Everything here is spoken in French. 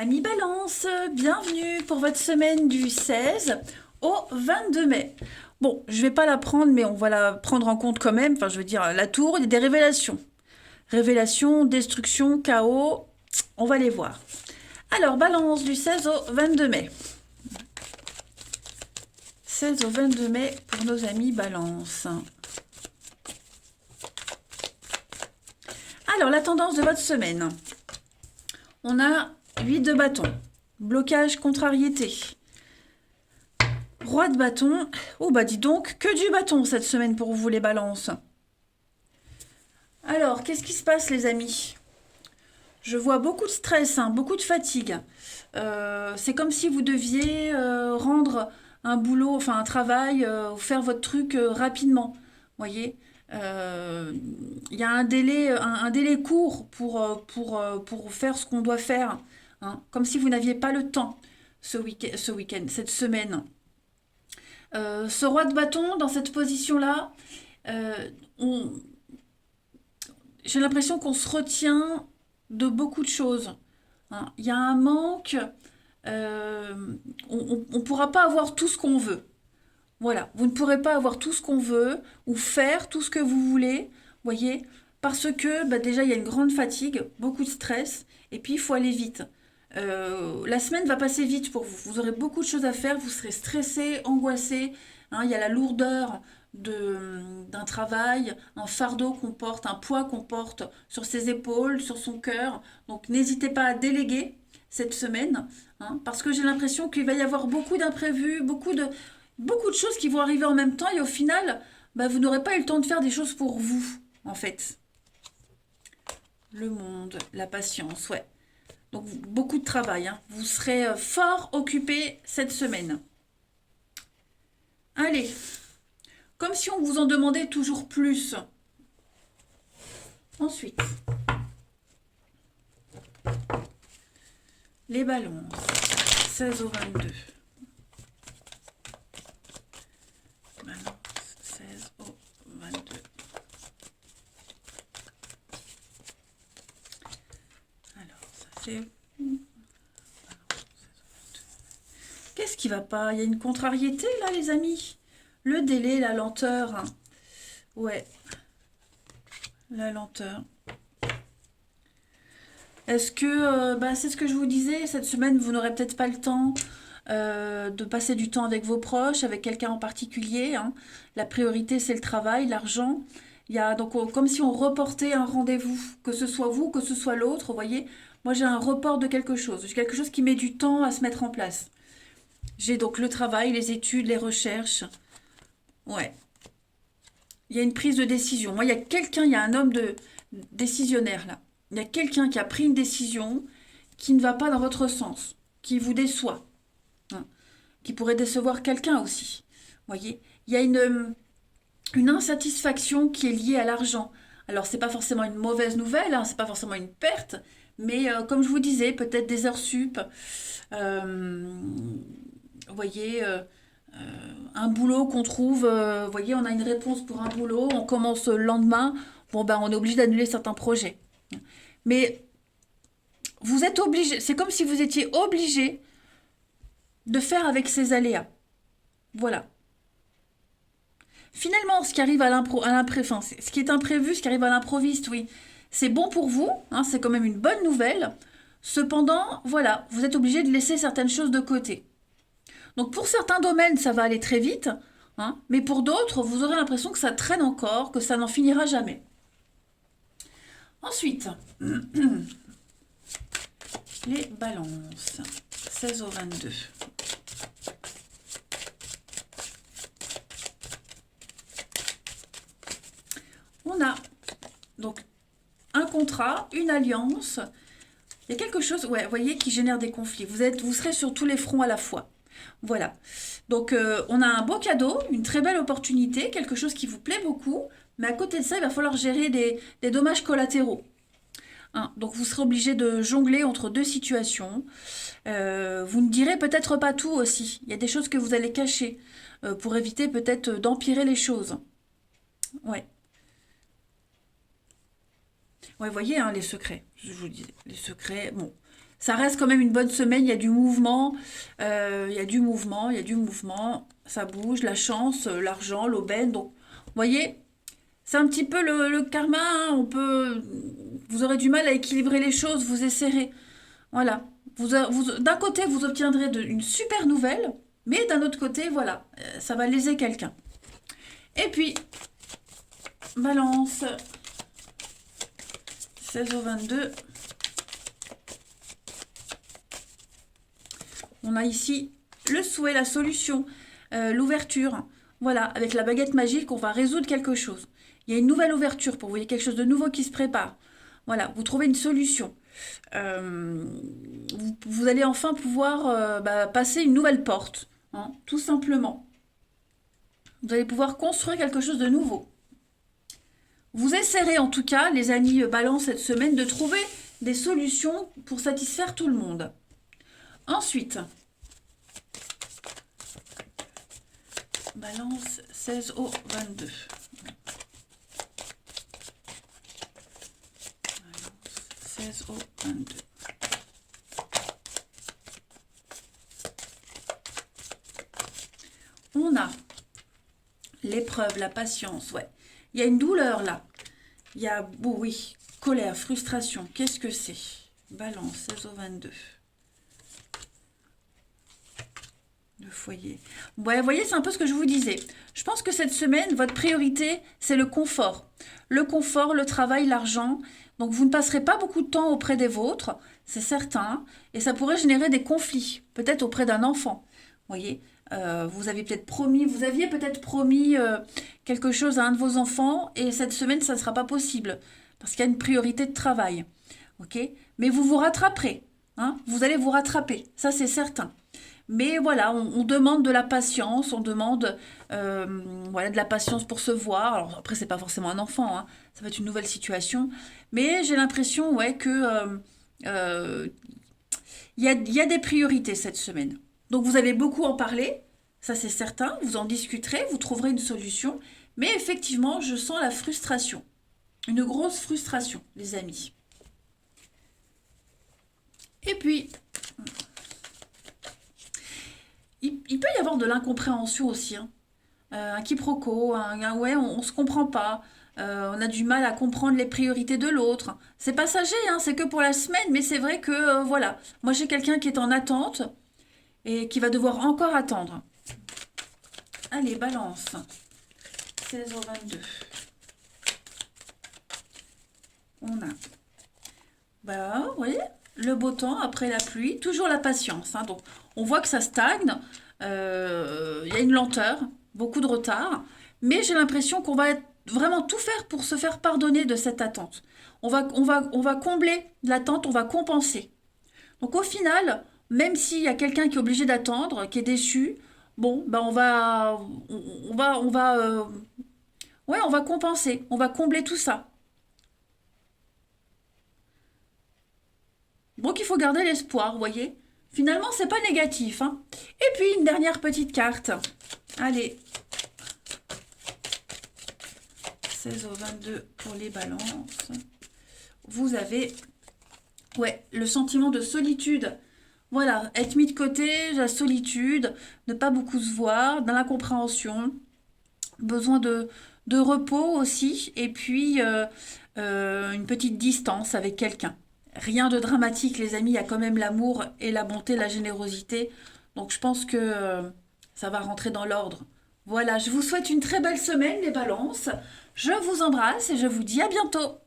Amis Balance, bienvenue pour votre semaine du 16 au 22 mai. Bon, je vais pas la prendre, mais on va la prendre en compte quand même. Enfin, je veux dire, la tour, il y a des révélations. Révélations, destruction, chaos, on va les voir. Alors, Balance du 16 au 22 mai. 16 au 22 mai pour nos amis Balance. Alors, la tendance de votre semaine. On a 8 de bâton, blocage, contrariété. Roi de bâton. Oh bah dis donc, que du bâton cette semaine pour vous les balances. Alors, qu'est-ce qui se passe les amis? Je vois beaucoup de stress, hein, beaucoup de fatigue. C'est comme si vous deviez rendre un boulot, enfin un travail, ou faire votre truc rapidement. Voyez. Il y a un délai court pour faire ce qu'on doit faire, hein, comme si vous n'aviez pas le temps ce week-end, cette semaine. Ce roi de bâton, dans cette position-là, euh, on- j'ai l'impression qu'on se retient de beaucoup de choses, hein. Il y a un manque, euh, on ne pourra pas avoir tout ce qu'on veut. Voilà, vous ne pourrez pas avoir tout ce qu'on veut ou faire tout ce que vous voulez, voyez, parce que bah, déjà il y a une grande fatigue, beaucoup de stress, et puis il faut aller vite. La semaine va passer vite pour vous. Vous aurez beaucoup de choses à faire, vous serez stressé, angoissé, hein. Il y a la lourdeur d'un travail, un fardeau qu'on porte, un poids qu'on porte sur ses épaules, sur son cœur. Donc n'hésitez pas à déléguer cette semaine, hein, parce que j'ai l'impression qu'il va y avoir beaucoup d'imprévus, beaucoup de choses qui vont arriver en même temps, et au final, bah, vous n'aurez pas eu le temps de faire des choses pour vous, en fait. Le monde, la patience, ouais. Donc beaucoup de travail, hein. Vous serez fort occupé cette semaine. Allez, comme si on vous en demandait toujours plus. Ensuite, les balances, 16 au 22. Balance, 16 au 22. Alors, ça fait... Qu'est-ce qui va pas? Il y a une contrariété là, les amis. Le délai, la lenteur, hein. Ouais, la lenteur. Est-ce que, bah, c'est ce que je vous disais, cette semaine, vous n'aurez peut-être pas le temps de passer du temps avec vos proches, avec quelqu'un en particulier, hein. La priorité, c'est le travail, l'argent. Il y a donc comme si on reportait un rendez-vous, que ce soit vous, que ce soit l'autre, vous voyez. Moi, j'ai un report de quelque chose. J'ai quelque chose qui met du temps à se mettre en place. J'ai donc le travail, les études, les recherches. Ouais. Il y a une prise de décision. Moi, il y a quelqu'un, il y a un homme décisionnaire là. Il y a quelqu'un qui a pris une décision qui ne va pas dans votre sens, qui vous déçoit, hein, qui pourrait décevoir quelqu'un aussi. Vous voyez, il y a une insatisfaction qui est liée à l'argent. Alors, c'est pas forcément une mauvaise nouvelle, hein, c'est pas forcément une perte, mais comme je vous disais, peut-être des heures sup, vous voyez, un boulot qu'on trouve, vous voyez, on a une réponse pour un boulot, on commence le lendemain, bon ben on est obligé d'annuler certains projets. Mais vous êtes obligé, c'est comme si vous étiez obligé de faire avec ces aléas. Voilà. Finalement, ce qui arrive enfin, ce qui est imprévu, ce qui arrive à l'improviste, oui, c'est bon pour vous, hein, c'est quand même une bonne nouvelle. Cependant, voilà, vous êtes obligé de laisser certaines choses de côté. Donc pour certains domaines, ça va aller très vite, hein, mais pour d'autres, vous aurez l'impression que ça traîne encore, que ça n'en finira jamais. Ensuite, les balances, 16 au 22. On a donc un contrat, une alliance. Il y a quelque chose, ouais, vous voyez, qui génère des conflits. Vous serez sur tous les fronts à la fois. Voilà. Donc, on a un beau cadeau, une très belle opportunité, quelque chose qui vous plaît beaucoup. Mais à côté de ça, il va falloir gérer des dommages collatéraux, hein. Donc, vous serez obligé de jongler entre deux situations. Vous ne direz peut-être pas tout aussi. Il y a des choses que vous allez cacher pour éviter peut-être d'empirer les choses. Ouais. Ouais, vous voyez, hein, les secrets. Je vous dis, les secrets. Bon, Ça reste quand même une bonne semaine, il y a du mouvement, il y a du mouvement, il y a du mouvement, ça bouge, la chance, l'argent, l'aubaine. Donc, vous voyez, c'est un petit peu le karma, hein, vous aurez du mal à équilibrer les choses, vous essaierez. Voilà. D'un côté, vous obtiendrez une super nouvelle, mais d'un autre côté, voilà, ça va léser quelqu'un. Et puis, balance, 16 au 22. On a ici le souhait, la solution, l'ouverture. Voilà, avec la baguette magique, on va résoudre quelque chose. Il y a une nouvelle ouverture pour vous, il y a quelque chose de nouveau qui se prépare. Voilà, vous trouvez une solution. Vous allez enfin pouvoir passer une nouvelle porte, hein, tout simplement. Vous allez pouvoir construire quelque chose de nouveau. Vous essaierez en tout cas, les amis Balance, cette semaine, de trouver des solutions pour satisfaire tout le monde. Ensuite, Balance 16 au 22. Balance 16 au 22. On a l'épreuve, la patience, ouais. Il y a une douleur là. Il y a, oui, colère, frustration. Qu'est-ce que c'est? Balance 16 au 22. Le foyer. Ouais, vous voyez, c'est un peu ce que je vous disais. Je pense que cette semaine, votre priorité, c'est le confort. Le confort, le travail, l'argent. Donc, vous ne passerez pas beaucoup de temps auprès des vôtres, c'est certain. Et ça pourrait générer des conflits, peut-être auprès d'un enfant. Vous voyez, vous aviez peut-être promis quelque chose à un de vos enfants, et cette semaine, ça ne sera pas possible, parce qu'il y a une priorité de travail. Ok? Mais vous vous rattraperez. Hein, vous allez vous rattraper, ça c'est certain. Mais voilà, on demande de la patience, on demande voilà, de la patience pour se voir. Alors après, c'est pas forcément un enfant, hein, ça va être une nouvelle situation. Mais j'ai l'impression ouais, que il y a des priorités cette semaine. Donc vous allez beaucoup en parler, ça c'est certain. Vous en discuterez, vous trouverez une solution. Mais effectivement, je sens la frustration. Une grosse frustration, les amis. Et puis, il peut y avoir de l'incompréhension aussi, hein. Un quiproquo, ouais, on ne se comprend pas. On a du mal à comprendre les priorités de l'autre. C'est passager, hein, c'est que pour la semaine, mais c'est vrai que, voilà. Moi, j'ai quelqu'un qui est en attente et qui va devoir encore attendre. Allez, balance. 16 au 22. On a, vous voyez, le beau temps après la pluie, toujours la patience, hein. Donc, on voit que ça stagne, il y a une lenteur, beaucoup de retard, mais j'ai l'impression qu'on va vraiment tout faire pour se faire pardonner de cette attente. On va combler l'attente, on va compenser. Donc au final, même s'il y a quelqu'un qui est obligé d'attendre, qui est déçu, bon, ben ouais, on va compenser, on va combler tout ça. Donc il faut garder l'espoir, vous voyez. Finalement, c'est pas négatif, hein. Et puis une dernière petite carte. Allez. 16 au 22 pour les balances. Vous avez ouais, le sentiment de solitude. Voilà, être mis de côté, la solitude, ne pas beaucoup se voir, dans l'incompréhension, besoin de repos aussi, et puis une petite distance avec quelqu'un. Rien de dramatique, les amis, il y a quand même l'amour et la bonté, la générosité. Donc je pense que ça va rentrer dans l'ordre. Voilà, je vous souhaite une très belle semaine, les balances. Je vous embrasse et je vous dis à bientôt.